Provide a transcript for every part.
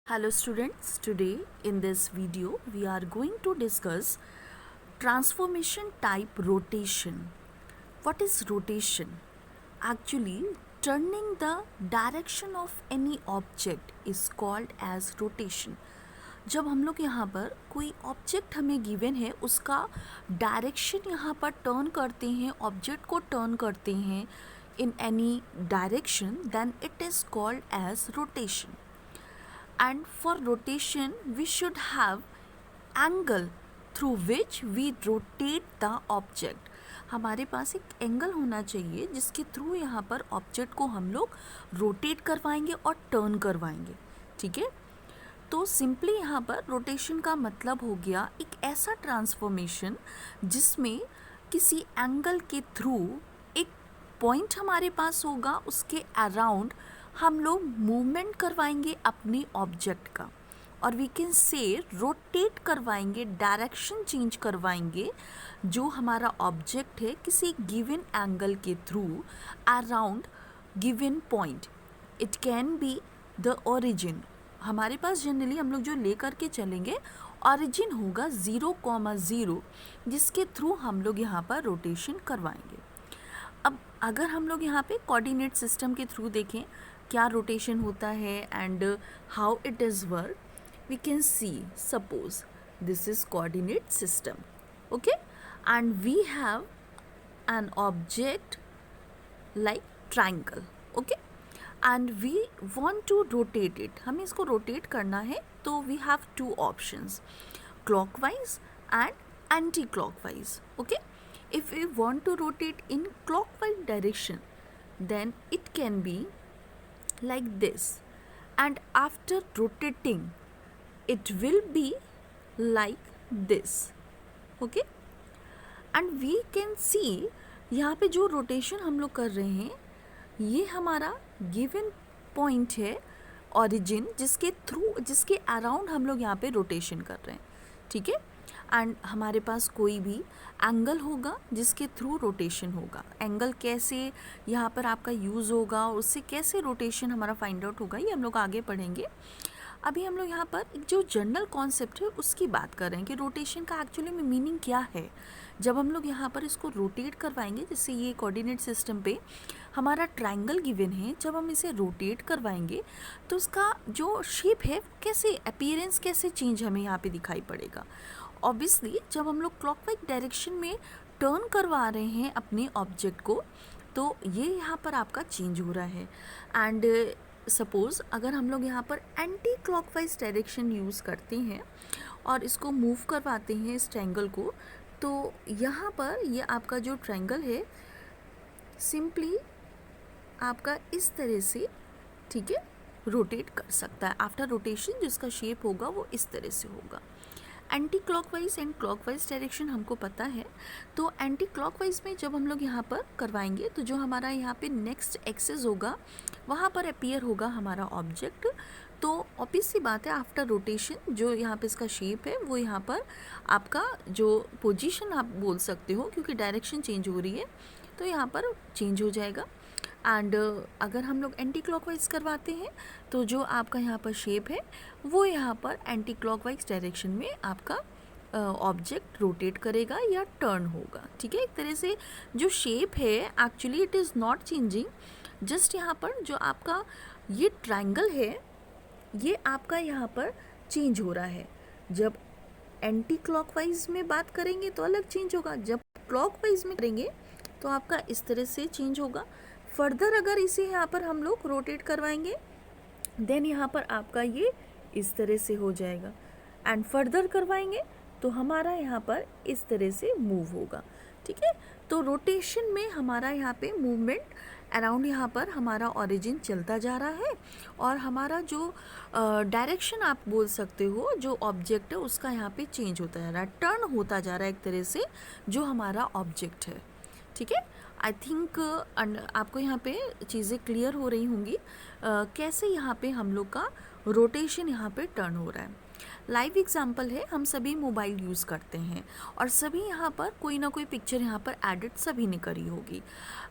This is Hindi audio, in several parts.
Hello students, today in this video we are going to discuss transformation type rotation. What is rotation? Actually, turning the direction of any object is called as rotation. जब हम लोग यहाँ पर कोई ऑब्जेक्ट हमें गिवन है उसका डायरेक्शन यहाँ पर टर्न करते हैं, ऑब्जेक्ट को टर्न करते हैं in any direction, then it is called as rotation. And for rotation we should have angle through which we rotate the object. हमारे पास एक एंगल होना चाहिए जिसके थ्रू यहाँ पर ऑब्जेक्ट को हम लोग रोटेट करवाएंगे और टर्न करवाएंगे. ठीक है, तो सिंपली यहाँ पर रोटेशन का मतलब हो गया एक ऐसा ट्रांसफॉर्मेशन जिसमें किसी एंगल के थ्रू एक पॉइंट हमारे पास होगा, उसके अराउंड हम लोग मूवमेंट करवाएंगे अपने ऑब्जेक्ट का, और वी कैन से रोटेट करवाएंगे, डायरेक्शन चेंज करवाएंगे जो हमारा ऑब्जेक्ट है किसी गिवन एंगल के through around given point. It can be the origin. हमारे पास जनरली हम लोग जो लेकर के चलेंगे ओरिजिन होगा 0,0 जिसके थ्रू हम लोग यहाँ पर रोटेशन करवाएंगे. अब अगर हम लोग यहाँ पे कोऑर्डिनेट सिस्टम के थ्रू देखें क्या रोटेशन होता है and how it is work, we can see suppose this is coordinate system. Okay, and we have an object like triangle. Okay, and we want to rotate it. हमें इसको रोटेट करना है तो we have two options, clockwise and anti clockwise. Okay, if we want to rotate in clockwise direction then it can be like this, and after rotating it will be like this. Okay, and we can see यहाँ पे जो रोटेशन हम लोग कर रहे हैं ये हमारा गिवन पॉइंट है ओरिजिन जिसके थ्रू जिसके अराउंड हम लोग यहाँ पे रोटेशन कर रहे हैं. ठीक है, एंड हमारे पास कोई भी एंगल होगा जिसके थ्रू रोटेशन होगा. एंगल कैसे यहाँ पर आपका यूज़ होगा और उससे कैसे रोटेशन हमारा फाइंड आउट होगा ये हम लोग आगे पढ़ेंगे. अभी हम लोग यहाँ पर एक जो जनरल कॉन्सेप्ट है उसकी बात कर रहे हैं कि रोटेशन का एक्चुअली में मीनिंग क्या है. जब हम लोग यहाँ पर इसको रोटेट करवाएंगे, जैसे ये कोऑर्डिनेट सिस्टम पे हमारा ट्रायंगल गिवन है, जब हम इसे रोटेट करवाएंगे तो उसका जो शेप है कैसे अपीयरेंस कैसे चेंज हमें यहाँ पे दिखाई पड़ेगा. ऑब्वियसली जब हम लोग क्लॉकवाइज डायरेक्शन में टर्न करवा रहे हैं अपने ऑब्जेक्ट को तो ये यहाँ पर आपका चेंज हो रहा है. एंड सपोज़ अगर हम लोग यहाँ पर एंटी क्लॉकवाइज डायरेक्शन यूज़ करते हैं और इसको मूव करवाते हैं इस ट्रायंगल को, तो यहाँ पर ये आपका जो ट्रायंगल है सिंपली आपका इस तरह से, ठीक है, रोटेट कर सकता है. आफ्टर रोटेशन जिसका शेप होगा वो इस तरह से होगा. Anti clockwise and clockwise direction हमको पता है, तो एंटी क्लॉकवाइज में जब हम लोग यहाँ पर करवाएंगे तो जो हमारा यहाँ पे नेक्स्ट एक्सेस होगा वहाँ पर अपीयर होगा हमारा ऑब्जेक्ट. तो ऑब्वियस सी बात है आफ्टर रोटेशन जो यहाँ पे इसका शेप है वो यहाँ पर आपका जो पोजीशन आप बोल सकते हो क्योंकि डायरेक्शन चेंज हो रही है तो यहाँ पर चेंज हो जाएगा. एंड अगर हम लोग एंटी क्लॉकवाइज करवाते हैं तो जो आपका यहाँ पर शेप है वो यहाँ पर एंटी क्लॉकवाइज डायरेक्शन में आपका ऑब्जेक्ट रोटेट करेगा या टर्न होगा. ठीक है, एक तरह से जो शेप है actually it is not changing, just यहाँ पर जो आपका ये ट्रायंगल है ये आपका यहाँ पर चेंज हो रहा है. जब एंटी क्लॉकवाइज में बात करेंगे तो अलग चेंज होगा, जब क्लॉकवाइज में करेंगे तो आपका इस तरह से चेंज होगा. फर्दर अगर इसे यहाँ पर हम लोग रोटेट करवाएंगे देन यहाँ पर आपका ये इस तरह से हो जाएगा, एंड फर्दर करवाएंगे तो हमारा यहाँ पर इस तरह से मूव होगा. ठीक है, तो रोटेशन में हमारा यहाँ पे मूवमेंट अराउंड यहाँ पर हमारा ओरिजिन चलता जा रहा है और हमारा जो डायरेक्शन आप बोल सकते हो जो ऑब्जेक्ट है उसका यहाँ पे चेंज होता जा रहा है, टर्न होता जा रहा है एक तरह से जो हमारा ऑब्जेक्ट है. ठीक है, आई थिंक आपको यहाँ पे चीज़ें क्लियर हो रही होंगी कैसे यहाँ पे हम लोग का रोटेशन यहाँ पे टर्न हो रहा है। लाइव एग्जाम्पल है, हम सभी मोबाइल यूज़ करते हैं और सभी यहाँ पर कोई ना कोई पिक्चर यहाँ पर एडिट सभी ने करी होगी।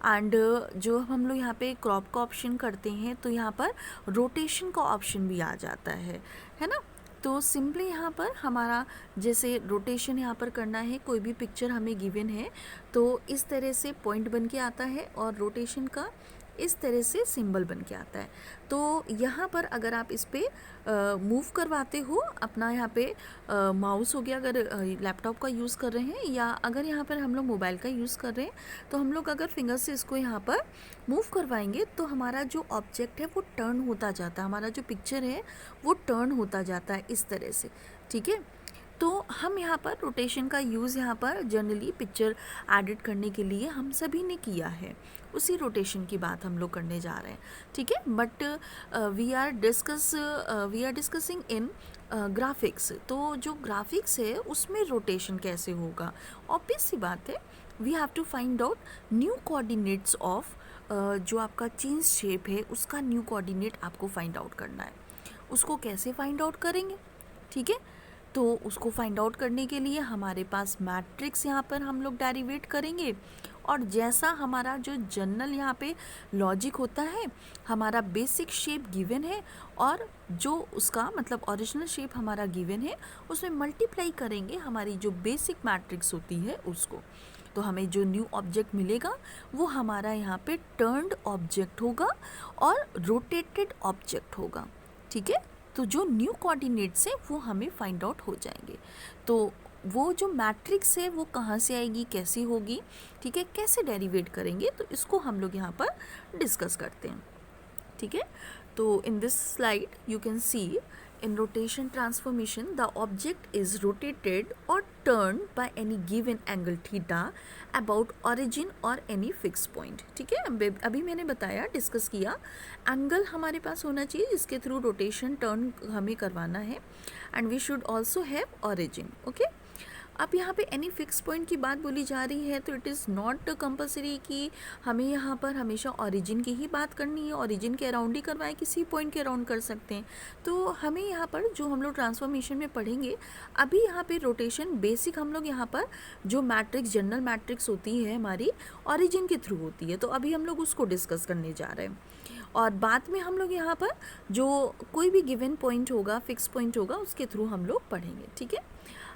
एंड जो हम लोग यहाँ पे क्रॉप का ऑप्शन करते हैं तो यहाँ पर रोटेशन का ऑप्शन भी आ जाता है ना। तो सिंपली यहाँ पर हमारा जैसे रोटेशन यहाँ पर करना है, कोई भी पिक्चर हमें गिवन है तो इस तरह से पॉइंट बन के आता है और रोटेशन का इस तरह से सिंबल बन के आता है। तो यहाँ पर अगर आप इस पर मूव करवाते हो अपना, यहाँ पे माउस हो गया अगर लैपटॉप का यूज़ कर रहे हैं, या अगर यहाँ पर हम लोग मोबाइल का यूज़ कर रहे हैं तो हम लोग अगर फिंगर से इसको यहाँ पर मूव करवाएंगे तो हमारा जो ऑब्जेक्ट है वो टर्न होता जाता है, हमारा जो पिक्चर है वो टर्न होता जाता है इस तरह से, ठीक है। तो हम यहाँ पर रोटेशन का यूज़ यहाँ पर जनरली पिक्चर एडिट करने के लिए हम सभी ने किया है, उसी रोटेशन की बात हम लोग करने जा रहे हैं, ठीक है। But we are discussing in graphics. तो जो ग्राफिक्स है उसमें रोटेशन कैसे होगा, ऑब्वियस सी बात है, we have to find out new coordinates of जो आपका चेंज शेप है उसका न्यू कोऑर्डिनेट आपको फाइंड आउट करना है। उसको कैसे फाइंड आउट करेंगे, ठीक है। तो उसको फाइंड आउट करने के लिए हमारे पास मैट्रिक्स यहाँ पर हम लोग डेरिवेट करेंगे, और जैसा हमारा जो जनरल यहाँ पे लॉजिक होता है, हमारा बेसिक शेप गिवन है और जो उसका मतलब ओरिजिनल शेप हमारा गिवन है उसमें मल्टीप्लाई करेंगे हमारी जो बेसिक मैट्रिक्स होती है उसको। तो हमें जो न्यू ऑब्जेक्ट मिलेगा वो हमारा यहाँ पे टर्न्ड ऑब्जेक्ट होगा और रोटेटेड ऑब्जेक्ट होगा, ठीक है। तो जो न्यू कोऑर्डिनेट्स है वो हमें फाइंड आउट हो जाएंगे। तो वो जो मैट्रिक्स है वो कहाँ से आएगी, कैसी होगी, ठीक है, कैसे डेरिवेट करेंगे, तो इसको हम लोग यहाँ पर डिस्कस करते हैं, ठीक है। तो in this slide you can see in rotation transformation the object is rotated or turned by any given angle theta about origin or any fixed point, ठीक है। अभी मैंने बताया, डिस्कस किया, एंगल हमारे पास होना चाहिए जिसके थ्रू रोटेशन टर्न हमें करवाना है, and we should also have origin, okay. अब यहाँ पे एनी फिक्स पॉइंट की बात बोली जा रही है तो इट इज़ नॉट कंपलसरी कि हमें यहाँ पर हमेशा ओरिजिन की ही बात करनी है, ओरिजिन के अराउंड ही करवाएं, किसी पॉइंट के अराउंड कर सकते हैं। तो हमें यहाँ पर जो हम लोग ट्रांसफॉर्मेशन में पढ़ेंगे, अभी यहाँ पे रोटेशन बेसिक हम लोग यहाँ पर जो मैट्रिक्स जनरल मैट्रिक्स होती है हमारी ओरिजिन के थ्रू होती है, तो अभी हम लोग उसको डिस्कस करने जा रहे हैं। और बाद में हम लोग यहाँ पर जो कोई भी गिवन पॉइंट होगा, फिक्स पॉइंट होगा, उसके थ्रू हम लोग पढ़ेंगे, ठीक है।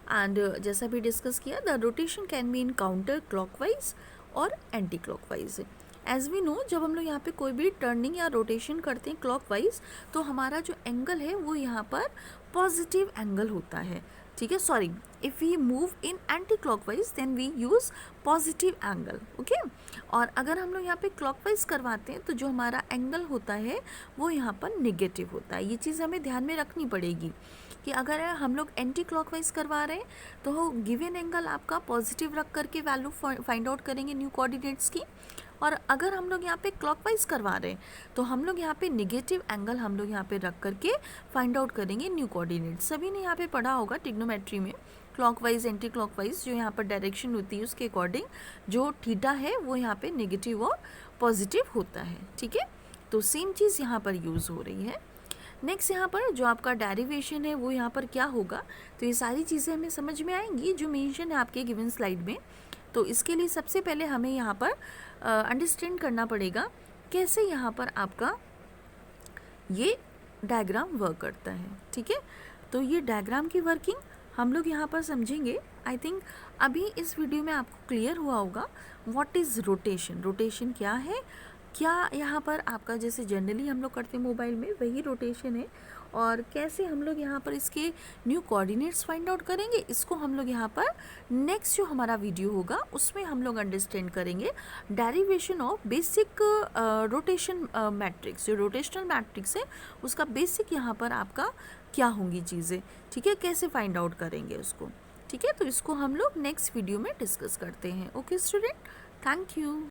एंड जैसा भी डिस्कस किया, the rotation can be in counter clockwise और anti clockwise. As we know, जब हम लोग यहाँ पे कोई भी टर्निंग या रोटेशन करते हैं क्लॉकवाइज तो हमारा जो एंगल है वो यहाँ पर पॉजिटिव एंगल होता है, ठीक है। Sorry, if we move in anti clockwise then we use positive angle, okay. और अगर हम लोग यहाँ पे क्लॉकवाइज करवाते हैं तो जो हमारा एंगल होता है वो यहाँ पर निगेटिव होता है। ये चीज़ हमें ध्यान में रखनी पड़ेगी कि अगर हम लोग एंटी क्लॉकवाइज करवा रहे हैं तो गिवन एंगल आपका पॉजिटिव रख करके वैल्यू फाइंड आउट करेंगे न्यू कोऑर्डिनेट्स की, और अगर हम लोग यहाँ पे क्लॉकवाइज करवा रहे हैं तो हम लोग यहाँ पे निगेटिव एंगल हम लोग यहाँ पे रख करके फाइंड आउट करेंगे न्यू कोऑर्डिनेट्स। सभी ने यहाँ पे पढ़ा होगा ट्रिग्नोमेट्री में, क्लॉकवाइज एंटी क्लॉकवाइज जो यहाँ पर डायरेक्शन होती है उसके अकॉर्डिंग जो थीटा है वो यहाँ पे नेगेटिव और पॉजिटिव होता है, ठीक है। तो सेम चीज़ यहाँ पर यूज़ हो रही है। नेक्स्ट यहाँ पर जो आपका डेरिवेशन है वो यहाँ पर क्या होगा, तो ये सारी चीज़ें हमें समझ में आएंगी जो मेंशन है आपके गिवन स्लाइड में। तो इसके लिए सबसे पहले हमें यहाँ पर अंडरस्टैंड करना पड़ेगा कैसे यहाँ पर आपका ये डायग्राम वर्क करता है, ठीक है। तो ये डायग्राम की वर्किंग हम लोग यहाँ पर समझेंगे। आई थिंक अभी इस वीडियो में आपको क्लियर हुआ होगा व्हाट इज़ रोटेशन, रोटेशन क्या है, क्या यहाँ पर आपका जैसे जनरली हम लोग करते हैं मोबाइल में वही रोटेशन है, और कैसे हम लोग यहाँ पर इसके न्यू कोऑर्डिनेट्स फाइंड आउट करेंगे, इसको हम लोग यहाँ पर नेक्स्ट जो हमारा वीडियो होगा उसमें हम लोग अंडरस्टैंड करेंगे derivation of basic rotation matrix. जो रोटेशनल मैट्रिक्स है उसका बेसिक यहाँ पर आपका क्या होंगी चीज़ें, ठीक है, कैसे फाइंड आउट करेंगे उसको, ठीक है। तो इसको हम लोग नेक्स्ट वीडियो में डिस्कस करते हैं। Okay student, thank you.